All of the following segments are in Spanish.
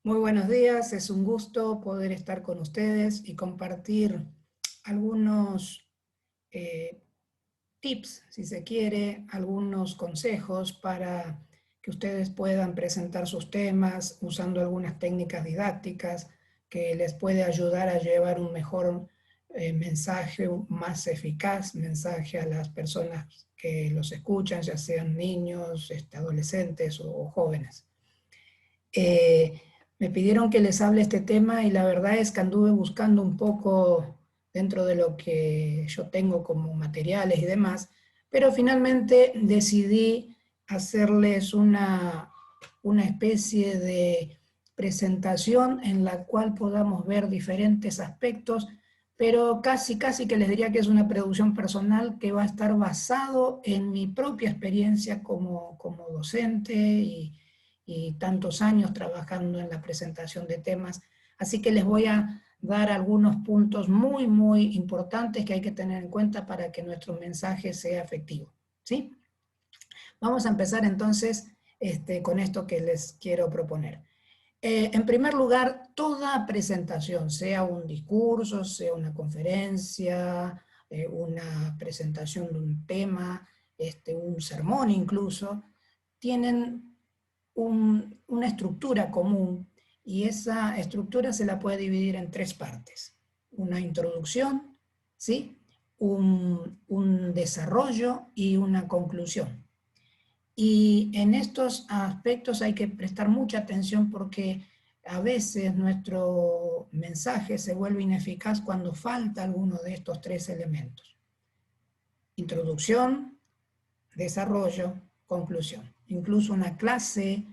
Muy buenos días, es un gusto poder estar con ustedes y compartir algunos eh, tips, si se quiere, algunos consejos para que ustedes puedan presentar sus temas usando algunas técnicas didácticas que les puede ayudar a llevar un mejor mensaje, un más eficaz mensaje a las personas que los escuchan, ya sean niños, adolescentes o jóvenes. Eh, Me pidieron que les hable este tema y la verdad es que anduve buscando un poco dentro de lo que yo tengo como materiales y demás, pero finalmente decidí hacerles una especie de presentación en la cual podamos ver diferentes aspectos, pero casi que les diría que es una producción personal que va a estar basado en mi propia experiencia como docente y tantos años trabajando en la presentación de temas. Así que les voy a dar algunos puntos muy importantes que hay que tener en cuenta para que nuestro mensaje sea efectivo. ¿Sí? Vamos a empezar entonces con esto que les quiero proponer. En primer lugar, toda presentación, sea un discurso, sea una conferencia, una presentación de un tema, un sermón incluso, tienen una estructura común y esa estructura se la puede dividir en tres partes. Una introducción, ¿sí? Un desarrollo y una conclusión. Y en estos aspectos hay que prestar mucha atención porque a veces nuestro mensaje se vuelve ineficaz cuando falta alguno de estos tres elementos. Introducción, desarrollo, conclusión. Incluso una clase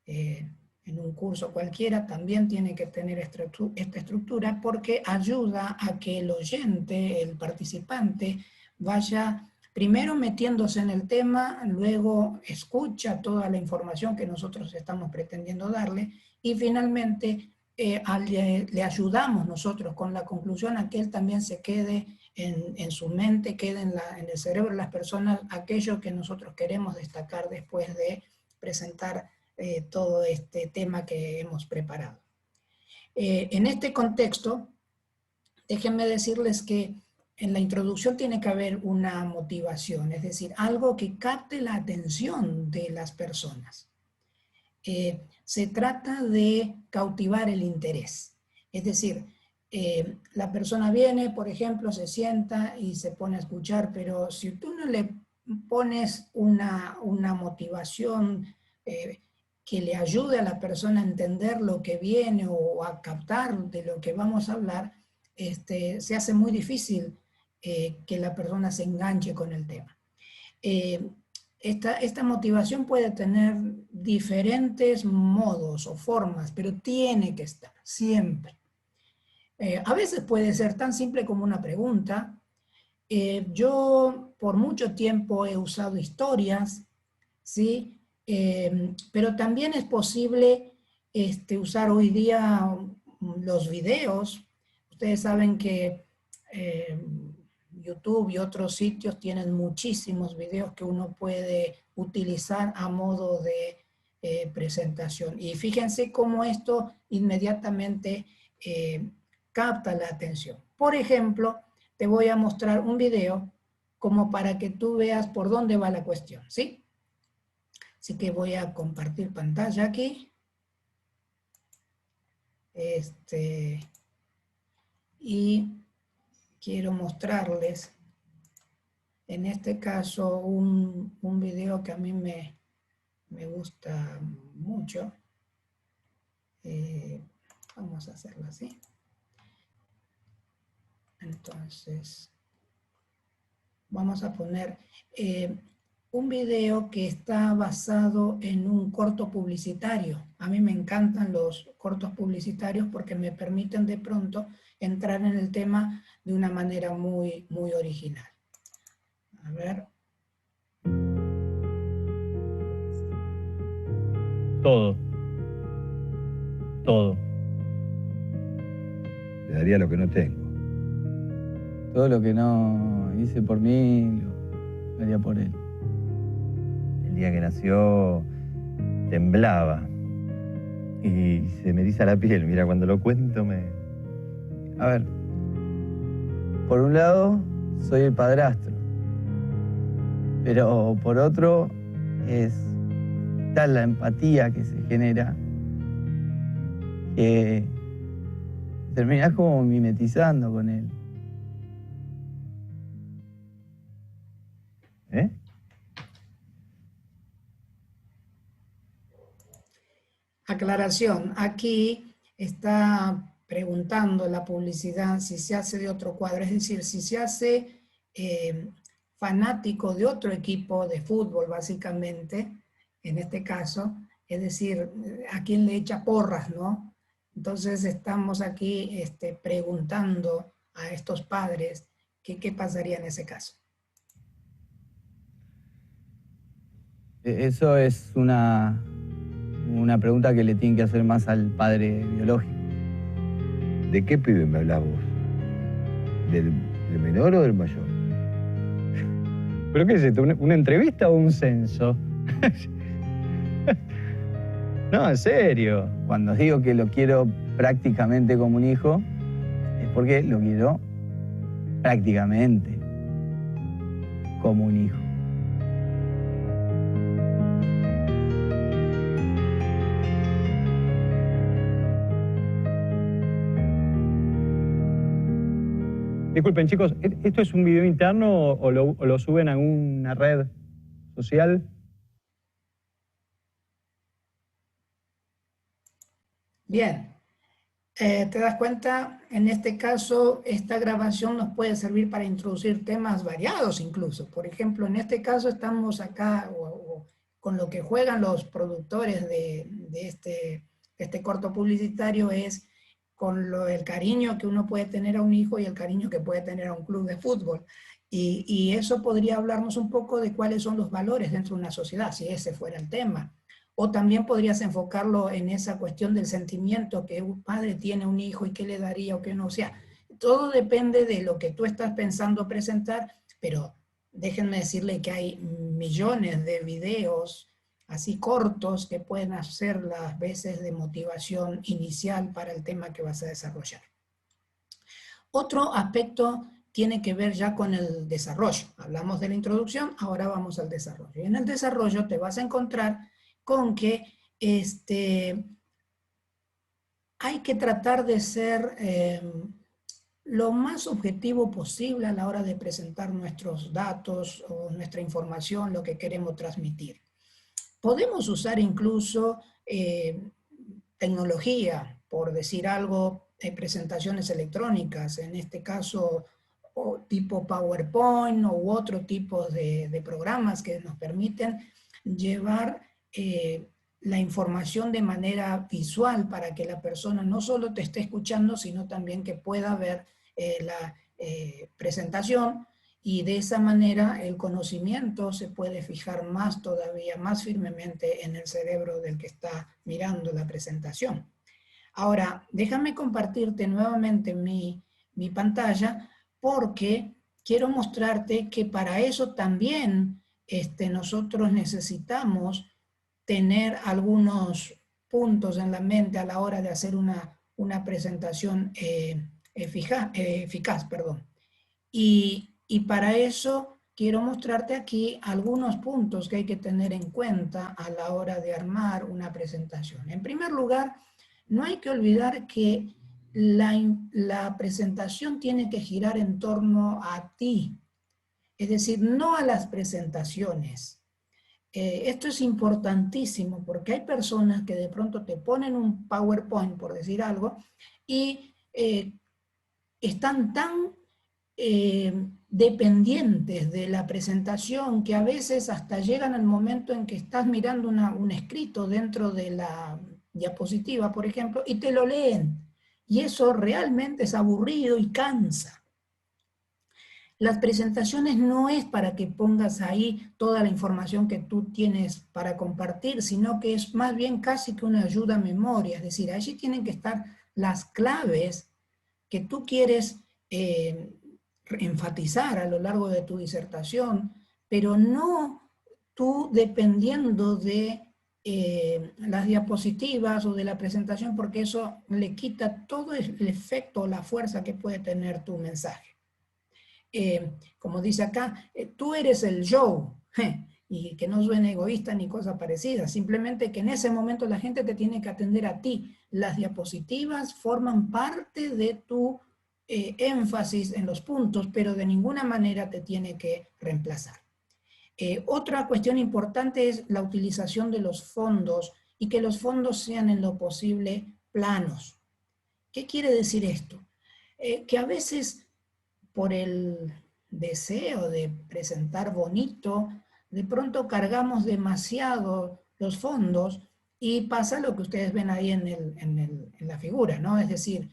en un curso cualquiera también tiene que tener esta estructura porque ayuda a que el oyente, el participante, vaya primero metiéndose en el tema, luego escucha toda la información que nosotros estamos pretendiendo darle y finalmente le ayudamos nosotros con la conclusión a que él también se quede en su mente, quede en el cerebro de las personas aquello que nosotros queremos destacar después de presentar todo este tema que hemos preparado. En este contexto, déjenme decirles que en la introducción tiene que haber una motivación, es decir, algo que capte la atención de las personas. Se trata de cautivar el interés. Es decir, la persona viene, por ejemplo, se sienta y se pone a escuchar, pero si tú no le pones una motivación que le ayude a la persona a entender lo que viene o a captar de lo que vamos a hablar, se hace muy difícil que la persona se enganche con el tema. Eh, esta motivación puede tener diferentes modos o formas, pero tiene que estar siempre. A veces puede ser tan simple como una pregunta. Yo por mucho tiempo he usado historias, ¿sí? Pero también es posible usar hoy día los videos. Ustedes saben que eh, YouTube y otros sitios tienen muchísimos videos que uno puede utilizar a modo de presentación. Y fíjense cómo esto inmediatamente eh, capta la atención. Por ejemplo, te voy a mostrar un video como para que tú veas por dónde va la cuestión, ¿sí? Así que voy a compartir pantalla aquí. Y quiero mostrarles, en este caso, un video que a mí me gusta mucho. Eh, Vamos a hacerlo así. Entonces, vamos a poner un video que está basado en un corto publicitario. A mí me encantan los cortos publicitarios porque me permiten de pronto entrar en el tema de una manera muy original. A ver. Todo. Todo. Le daría lo que no tengo. Todo lo que no hice por mí, lo haría por él. El día que nació, temblaba. Y se me eriza la piel, mira, cuando lo cuento me... A ver, por un lado, soy el padrastro, pero por otro, es tal la empatía que se genera que terminás como mimetizando con él. ¿Eh? Aclaración, aquí está preguntando la publicidad si se hace de otro cuadro, es decir, si se hace fanático de otro equipo de fútbol, básicamente, en este caso, es decir, a quién le echa porras, ¿no? Entonces estamos aquí preguntando a estos padres qué pasaría en ese caso. Eso es una pregunta que le tienen que hacer más al padre biológico. ¿De qué pibe me hablas vos? ¿Del menor o del mayor? ¿Pero qué es esto? ¿Una entrevista o un censo? No, en serio. Cuando digo que lo quiero prácticamente como un hijo, es porque lo quiero prácticamente como un hijo. Disculpen, chicos, ¿esto es un video interno o lo suben a alguna red social? Bien, te das cuenta, en este caso, esta grabación nos puede servir para introducir temas variados incluso. Por ejemplo, en este caso estamos acá con lo que juegan los productores de este corto publicitario es con el cariño que uno puede tener a un hijo y el cariño que puede tener a un club de fútbol. Y eso podría hablarnos un poco de cuáles son los valores dentro de una sociedad, si ese fuera el tema. O también podrías enfocarlo en esa cuestión del sentimiento que un padre tiene a un hijo y qué le daría o qué no. O sea, todo depende de lo que tú estás pensando presentar, pero déjenme decirle que hay millones de videos así cortos que pueden hacer las veces de motivación inicial para el tema que vas a desarrollar. Otro aspecto tiene que ver ya con el desarrollo. Hablamos de la introducción, ahora vamos al desarrollo. Y en el desarrollo te vas a encontrar con que hay que tratar de ser lo más objetivo posible a la hora de presentar nuestros datos o nuestra información, lo que queremos transmitir. Podemos usar incluso tecnología, por decir algo, presentaciones electrónicas, en este caso o tipo PowerPoint u otro tipo de programas que nos permiten llevar la información de manera visual para que la persona no solo te esté escuchando, sino también que pueda ver la presentación, y de esa manera el conocimiento se puede fijar más todavía, más firmemente en el cerebro del que está mirando la presentación. Ahora, déjame compartirte nuevamente mi pantalla porque quiero mostrarte que para eso también nosotros necesitamos tener algunos puntos en la mente a la hora de hacer una presentación eficaz. Y para eso quiero mostrarte aquí algunos puntos que hay que tener en cuenta a la hora de armar una presentación. En primer lugar, no hay que olvidar que la presentación tiene que girar en torno a ti, es decir, no a las presentaciones. Esto es importantísimo porque hay personas que de pronto te ponen un PowerPoint, por decir algo, y están tan dependientes de la presentación que a veces hasta llegan al momento en que estás mirando un escrito dentro de la diapositiva, por ejemplo, y te lo leen. Y eso realmente es aburrido y cansa. Las presentaciones no es para que pongas ahí toda la información que tú tienes para compartir, sino que es más bien casi que una ayuda a memoria. Es decir, allí tienen que estar las claves que tú quieres enfatizar a lo largo de tu disertación, pero no tú dependiendo de las diapositivas o de la presentación, porque eso le quita todo el efecto o la fuerza que puede tener tu mensaje. Como dice acá, tú eres el yo, y que no suene egoísta ni cosa parecida, simplemente que en ese momento la gente te tiene que atender a ti. Las diapositivas forman parte de tu énfasis en los puntos, pero de ninguna manera te tiene que reemplazar. Otra cuestión importante es la utilización de los fondos y que los fondos sean en lo posible planos. ¿Qué quiere decir esto? Que a veces por el deseo de presentar bonito, de pronto cargamos demasiado los fondos y pasa lo que ustedes ven ahí en la figura, ¿no? Es decir,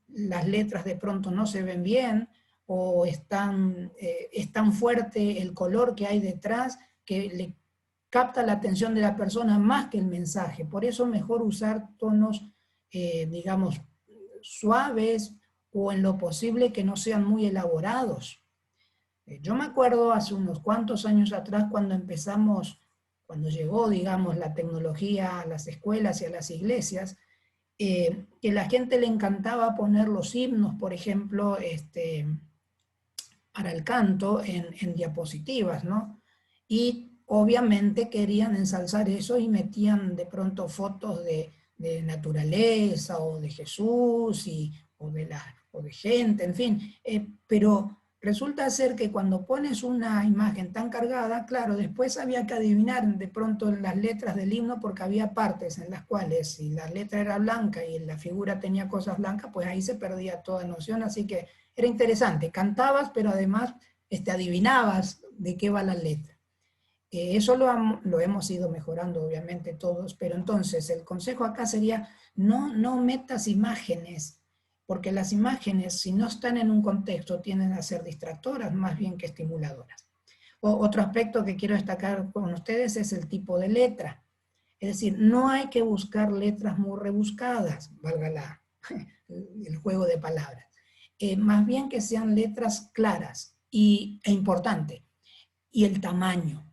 las letras de pronto no se ven bien, o es tan fuerte el color que hay detrás que le capta la atención de la persona más que el mensaje. Por eso mejor usar tonos, digamos, suaves o en lo posible que no sean muy elaborados. Yo me acuerdo hace unos cuantos años atrás cuando llegó, digamos, la tecnología a las escuelas y a las iglesias, que a la gente le encantaba poner los himnos, por ejemplo, para el canto en diapositivas, ¿no? Y obviamente querían ensalzar eso y metían de pronto fotos de naturaleza o de Jesús o de gente, en fin. Pero resulta ser que cuando pones una imagen tan cargada, claro, después había que adivinar de pronto las letras del himno porque había partes en las cuales si la letra era blanca y la figura tenía cosas blancas, pues ahí se perdía toda noción, así que era interesante, cantabas, pero además adivinabas de qué va la letra. Eso lo hemos ido mejorando, obviamente, todos, pero entonces el consejo acá sería no metas imágenes, porque las imágenes, si no están en un contexto, tienden a ser distractoras más bien que estimuladoras. Otro aspecto que quiero destacar con ustedes es el tipo de letra. Es decir, no hay que buscar letras muy rebuscadas, valga el juego de palabras. Más bien que sean letras claras e importante. Y el tamaño.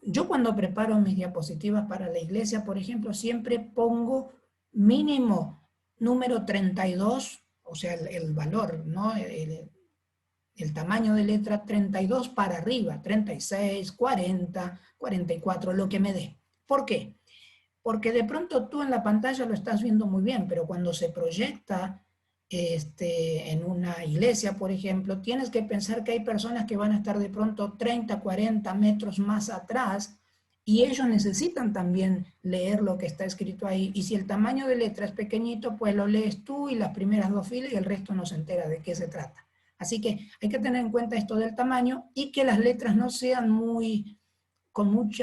Yo cuando preparo mis diapositivas para la iglesia, por ejemplo, siempre pongo mínimo número 32, o sea, el valor, ¿no? El tamaño de letra 32 para arriba, 36, 40, 44, lo que me dé. ¿Por qué? Porque de pronto tú en la pantalla lo estás viendo muy bien, pero cuando se proyecta en una iglesia, por ejemplo, tienes que pensar que hay personas que van a estar de pronto 30, 40 metros más atrás y ellos necesitan también leer lo que está escrito ahí. Y si el tamaño de letra es pequeñito, pues lo lees tú y las primeras dos filas y el resto no se entera de qué se trata. Así que hay que tener en cuenta esto del tamaño y que las letras no sean con mucho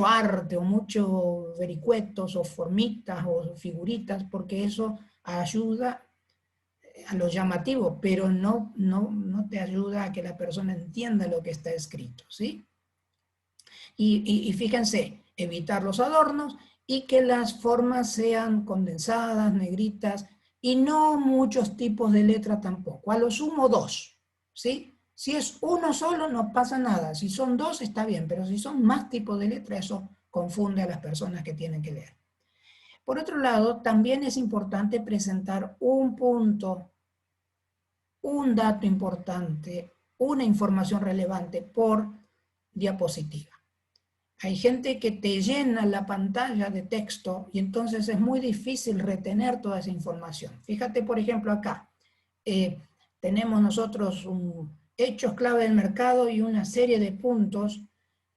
arte o muchos vericuetos o formitas o figuritas, porque eso ayuda a lo llamativo, pero no te ayuda a que la persona entienda lo que está escrito, ¿sí? Y fíjense, evitar los adornos y que las formas sean condensadas, negritas, y no muchos tipos de letra tampoco, a lo sumo 2, ¿sí? Si es uno solo no pasa nada, si son 2 está bien, pero si son más tipos de letra eso confunde a las personas que tienen que leer. Por otro lado, también es importante presentar un punto, un dato importante, una información relevante por diapositiva. Hay gente que te llena la pantalla de texto y entonces es muy difícil retener toda esa información. Fíjate, por ejemplo, acá. Tenemos nosotros hechos clave del mercado y una serie de puntos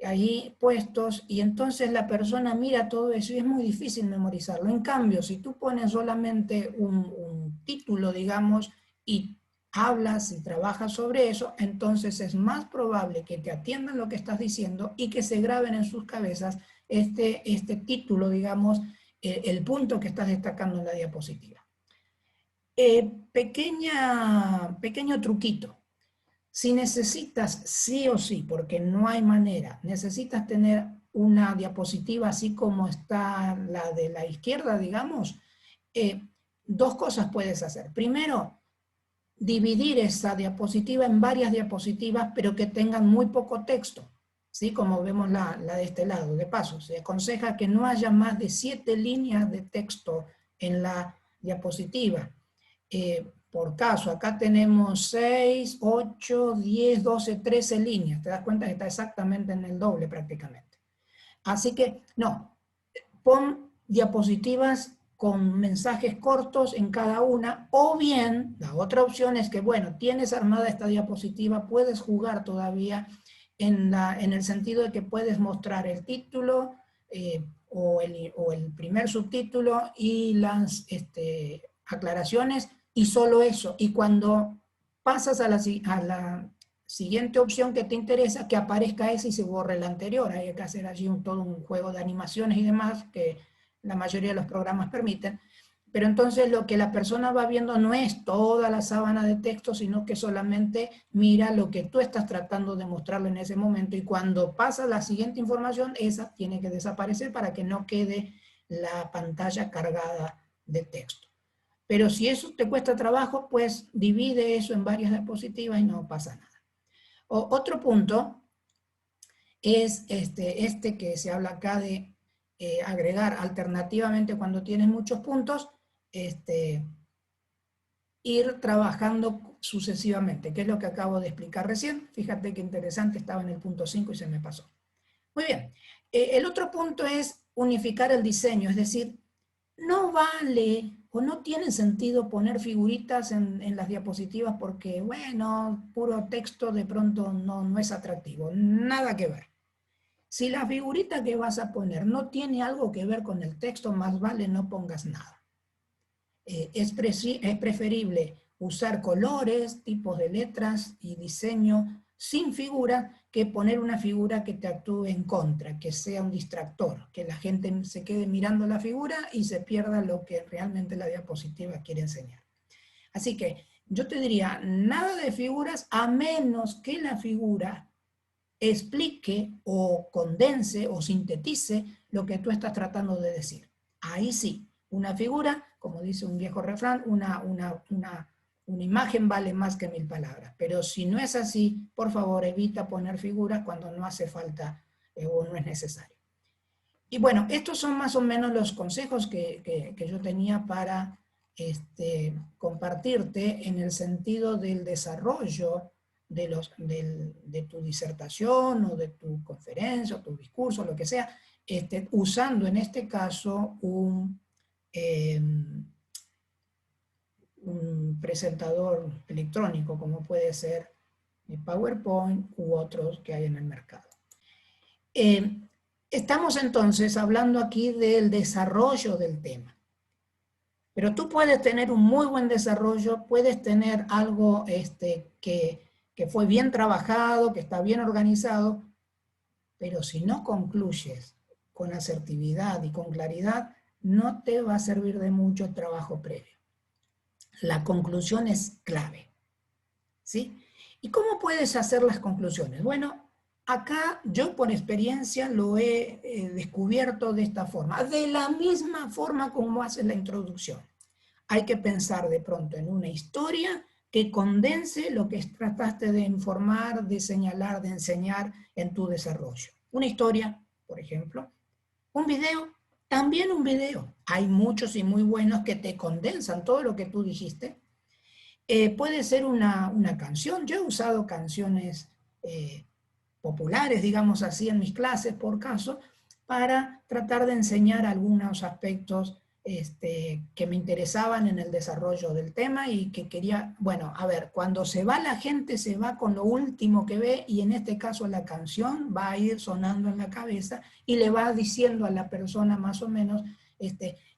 ahí puestos, y entonces la persona mira todo eso y es muy difícil memorizarlo. En cambio, si tú pones solamente un título, digamos, y hablas y trabajas sobre eso, entonces es más probable que te atiendan lo que estás diciendo y que se graben en sus cabezas este título, digamos, el punto que estás destacando en la diapositiva. Pequeño truquito. Si necesitas sí o sí, porque no hay manera, necesitas tener una diapositiva así como está la de la izquierda, digamos, 2 cosas puedes hacer. Primero, dividir esa diapositiva en varias diapositivas, pero que tengan muy poco texto. ¿sí? Como vemos la de este lado. De paso, se aconseja que no haya más de 7 líneas de texto en la diapositiva. Por caso, acá tenemos 6, 8, 10, 12, 13 líneas. Te das cuenta que está exactamente en el doble prácticamente. Así que, no, pon diapositivas con mensajes cortos en cada una, o bien, la otra opción es que, bueno, tienes armada esta diapositiva, puedes jugar todavía en el sentido de que puedes mostrar el título o el primer subtítulo y las aclaraciones, y solo eso. Y cuando pasas a la siguiente opción que te interesa, que aparezca ese y se borre la anterior. Hay que hacer allí todo un juego de animaciones y demás que la mayoría de los programas permiten. Pero entonces lo que la persona va viendo no es toda la sábana de texto, sino que solamente mira lo que tú estás tratando de mostrarle en ese momento, y cuando pasa la siguiente información, esa tiene que desaparecer para que no quede la pantalla cargada de texto. Pero si eso te cuesta trabajo, pues divide eso en varias diapositivas y no pasa nada. Otro punto es este que se habla acá de agregar alternativamente cuando tienes muchos puntos, ir trabajando sucesivamente, que es lo que acabo de explicar recién. Fíjate qué interesante, estaba en el punto 5 y se me pasó. Muy bien. El otro punto es unificar el diseño, es decir, no vale o no tiene sentido poner figuritas en las diapositivas porque, bueno, puro texto de pronto no es atractivo, nada que ver. Si la figurita que vas a poner no tiene algo que ver con el texto, más vale no pongas nada. Es preferible usar colores, tipos de letras y diseño sin figura que poner una figura que te actúe en contra, que sea un distractor, que la gente se quede mirando la figura y se pierda lo que realmente la diapositiva quiere enseñar. Así que yo te diría, nada de figuras a menos que la figura explique o condense o sintetice lo que tú estás tratando de decir. Ahí sí, una figura, como dice un viejo refrán, una imagen vale más que 1000 palabras. Pero si no es así, por favor, evita poner figuras cuando no hace falta o no es necesario. Y bueno, estos son más o menos los consejos que yo tenía para compartirte en el sentido del desarrollo de tu disertación o de tu conferencia o tu discurso, lo que sea, usando en este caso un presentador electrónico como puede ser PowerPoint u otros que hay en el mercado. Estamos entonces hablando aquí del desarrollo del tema. Pero tú puedes tener un muy buen desarrollo, puedes tener algo que fue bien trabajado, que está bien organizado, pero si no concluyes con asertividad y con claridad, no te va a servir de mucho trabajo previo. La conclusión es clave, ¿sí? ¿Y cómo puedes hacer las conclusiones? Bueno, acá yo por experiencia lo he descubierto de esta forma, de la misma forma como haces la introducción. Hay que pensar de pronto en una historia que condense lo que trataste de informar, de señalar, de enseñar en tu desarrollo. Una historia, por ejemplo. Un video, también un video. Hay muchos y muy buenos que te condensan todo lo que tú dijiste. Puede ser una canción. Yo he usado canciones populares, digamos así, en mis clases, por caso, para tratar de enseñar algunos aspectos que me interesaban en el desarrollo del tema y que quería, bueno, a ver, cuando se va la gente se va con lo último que ve, y en este caso la canción va a ir sonando en la cabeza y le va diciendo a la persona más o menos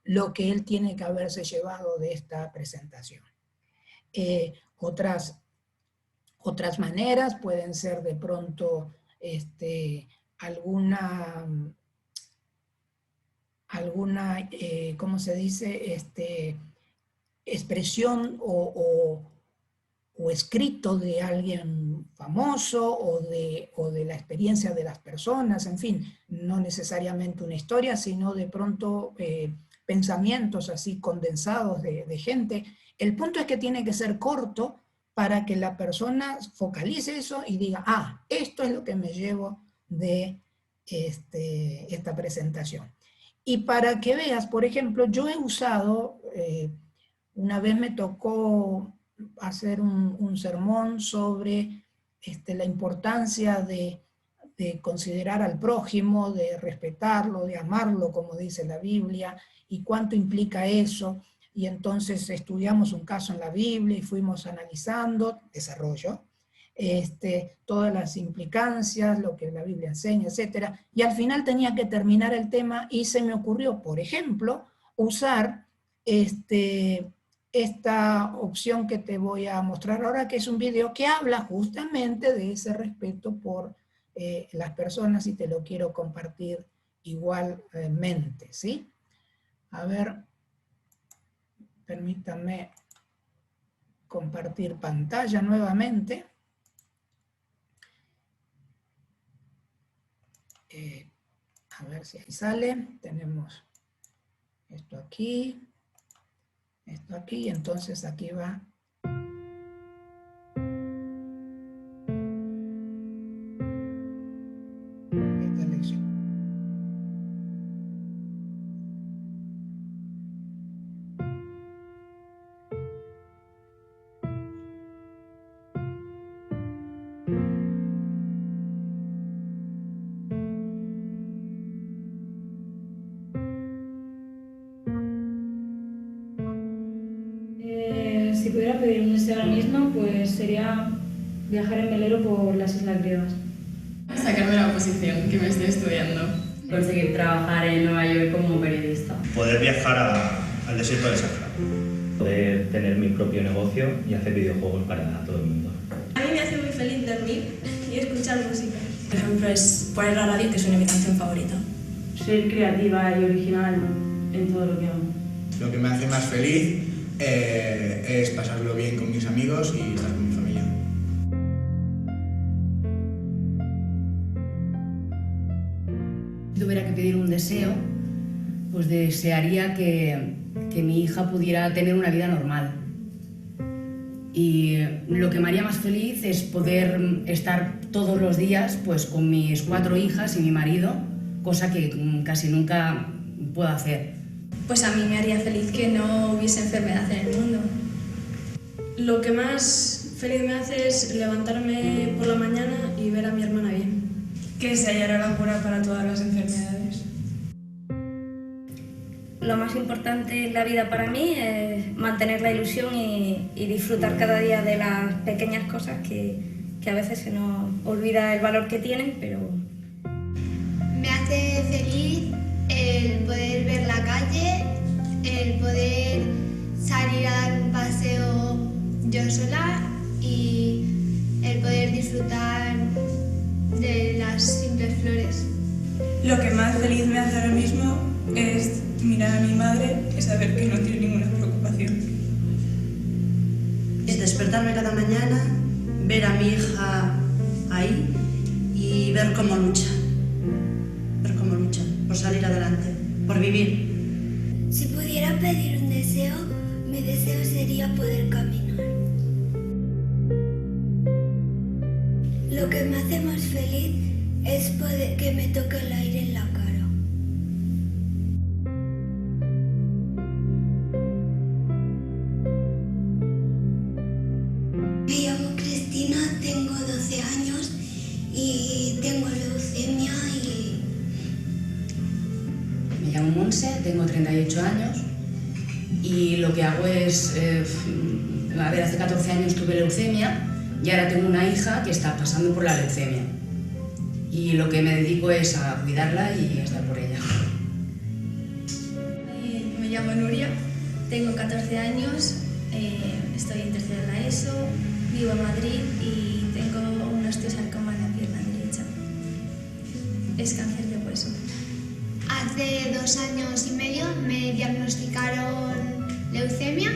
lo que él tiene que haberse llevado de esta presentación. Otras maneras pueden ser de pronto alguna ¿cómo se dice? Expresión o escrito de alguien famoso o de la experiencia de las personas, en fin, no necesariamente una historia, sino de pronto pensamientos así condensados de gente. El punto es que tiene que ser corto para que la persona focalice eso y diga, ah, esto es lo que me llevo de esta presentación. Y para que veas, por ejemplo, yo he usado, una vez me tocó hacer un sermón sobre la importancia de considerar al prójimo, de respetarlo, de amarlo, como dice la Biblia, y cuánto implica eso. Y entonces estudiamos un caso en la Biblia y fuimos analizando, desarrollo, todas las implicancias, lo que la Biblia enseña, etc. Y al final tenía que terminar el tema y se me ocurrió, por ejemplo, usar esta opción que te voy a mostrar ahora, que es un video que habla justamente de ese respeto por las personas, y te lo quiero compartir igualmente, ¿sí? A ver, permítanme compartir pantalla nuevamente. A ver si ahí sale. Tenemos esto aquí, entonces aquí va. Esta lección. Si pudiera pedir un deseo ahora mismo, pues sería viajar en velero por las islas griegas. Sacarme la oposición que me estoy estudiando. Conseguir trabajar en Nueva York como periodista. Poder viajar al desierto del Sahara. Poder tener mi propio negocio y hacer videojuegos para todo el mundo. A mí me hace muy feliz dormir y escuchar música. Por ejemplo, es poner la radio, que suene mi canción favorita. Ser creativa y original en todo lo que hago. Lo que me hace más feliz es pasarlo bien con mis amigos y estar con mi familia. Si tuviera que pedir un deseo, pues desearía que mi hija pudiera tener una vida normal. Y lo que me haría más feliz es poder estar todos los días pues, con mis 4 hijas y mi marido, cosa que casi nunca puedo hacer. Pues a mí me haría feliz que no hubiese enfermedad en el mundo. Lo que más feliz me hace es levantarme por la mañana y ver a mi hermana bien. Que se hallara la cura para todas las enfermedades. Lo más importante en la vida para mí es mantener la ilusión y disfrutar cada día de las pequeñas cosas que a veces se nos olvida el valor que tienen, pero... Me hace feliz el poder ver la calle, el poder salir a dar un paseo yo sola y el poder disfrutar de las simples flores. Lo que más feliz me hace ahora mismo es mirar a mi madre y saber que no tiene ninguna preocupación. Es despertarme cada mañana, ver a mi hija ahí y ver cómo lucha. Ver cómo lucha por salir adelante, por vivir. Si pudiera pedir un deseo, mi deseo sería poder caminar. Lo que me hace más feliz es poder que me toque el aire en la cara. Me llamo Cristina, tengo 12 años y tengo leucemia y... Me llamo Monse, tengo 38 años y lo que hago es... hace 14 años tuve leucemia y ahora tengo una hija que está pasando por la leucemia. Y lo que me dedico es a cuidarla y a estar por ella. Me llamo Nuria, tengo 14 años, estoy en tercero de la ESO, vivo en Madrid y tengo un osteosarcoma en la pierna derecha. Es cáncer de hueso. Hace 2 años y medio me diagnosticaron leucemia,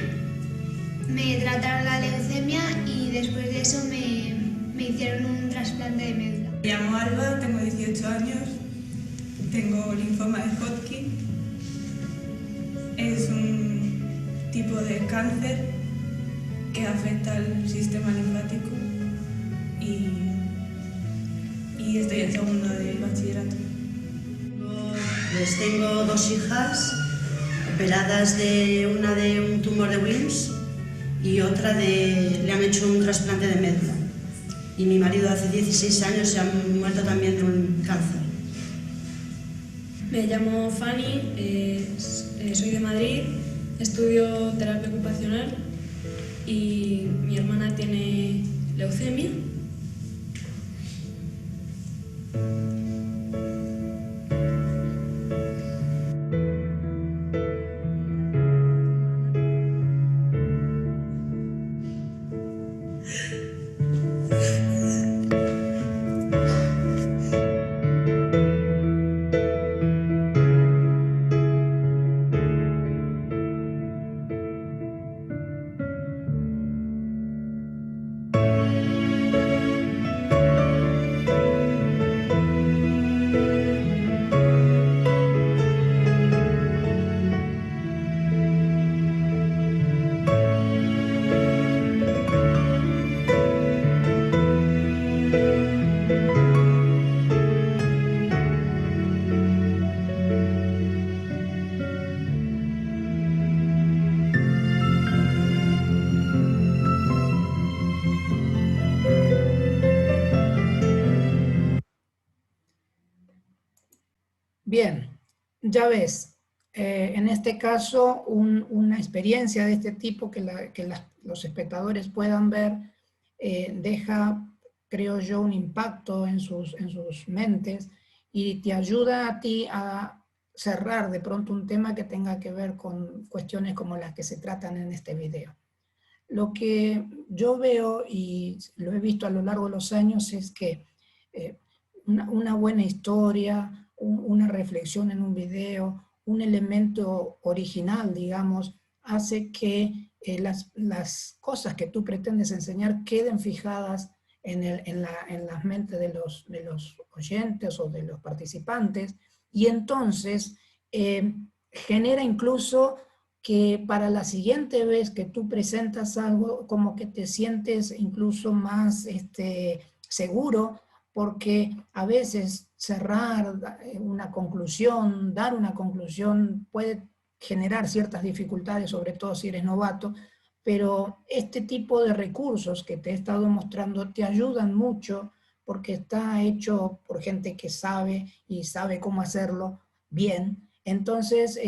me trataron la leucemia y después de eso me hicieron un trasplante de médula. Me llamo Alba, tengo 18 años, tengo linfoma de Hodgkin. Es un tipo de cáncer que afecta al sistema linfático y y estoy en segundo de bachillerato. Pues tengo 2 hijas operadas, una de un tumor de Wilms y otra le han hecho un trasplante de médula. Y mi marido hace 16 años se ha muerto también de un cáncer. Me llamo Fanny, soy de Madrid, estudio terapia ocupacional y mi hermana tiene leucemia. Bien, ya ves, en este caso una experiencia de este tipo que los espectadores puedan ver deja, creo yo, un impacto en sus mentes y te ayuda a ti a cerrar de pronto un tema que tenga que ver con cuestiones como las que se tratan en este video. Lo que yo veo, y lo he visto a lo largo de los años, es que una buena historia, una reflexión en un video, un elemento original, digamos, hace que las cosas que tú pretendes enseñar queden fijadas en las mentes de los oyentes o de los participantes, y entonces genera incluso que para la siguiente vez que tú presentas algo, como que te sientes incluso más seguro, porque a veces cerrar una conclusión, dar una conclusión, puede generar ciertas dificultades, sobre todo si eres novato, pero este tipo de recursos que te he estado mostrando te ayudan mucho, porque está hecho por gente que sabe y sabe cómo hacerlo bien. Entonces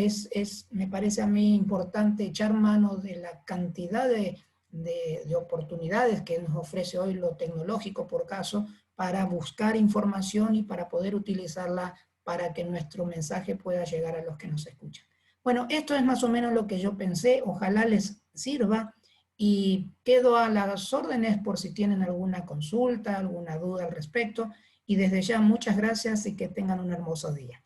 me parece a mí importante echar mano de la cantidad de oportunidades que nos ofrece hoy lo tecnológico, por caso, para buscar información y para poder utilizarla para que nuestro mensaje pueda llegar a los que nos escuchan. Bueno, esto es más o menos lo que yo pensé, ojalá les sirva y quedo a las órdenes por si tienen alguna consulta, alguna duda al respecto, y desde ya muchas gracias y que tengan un hermoso día.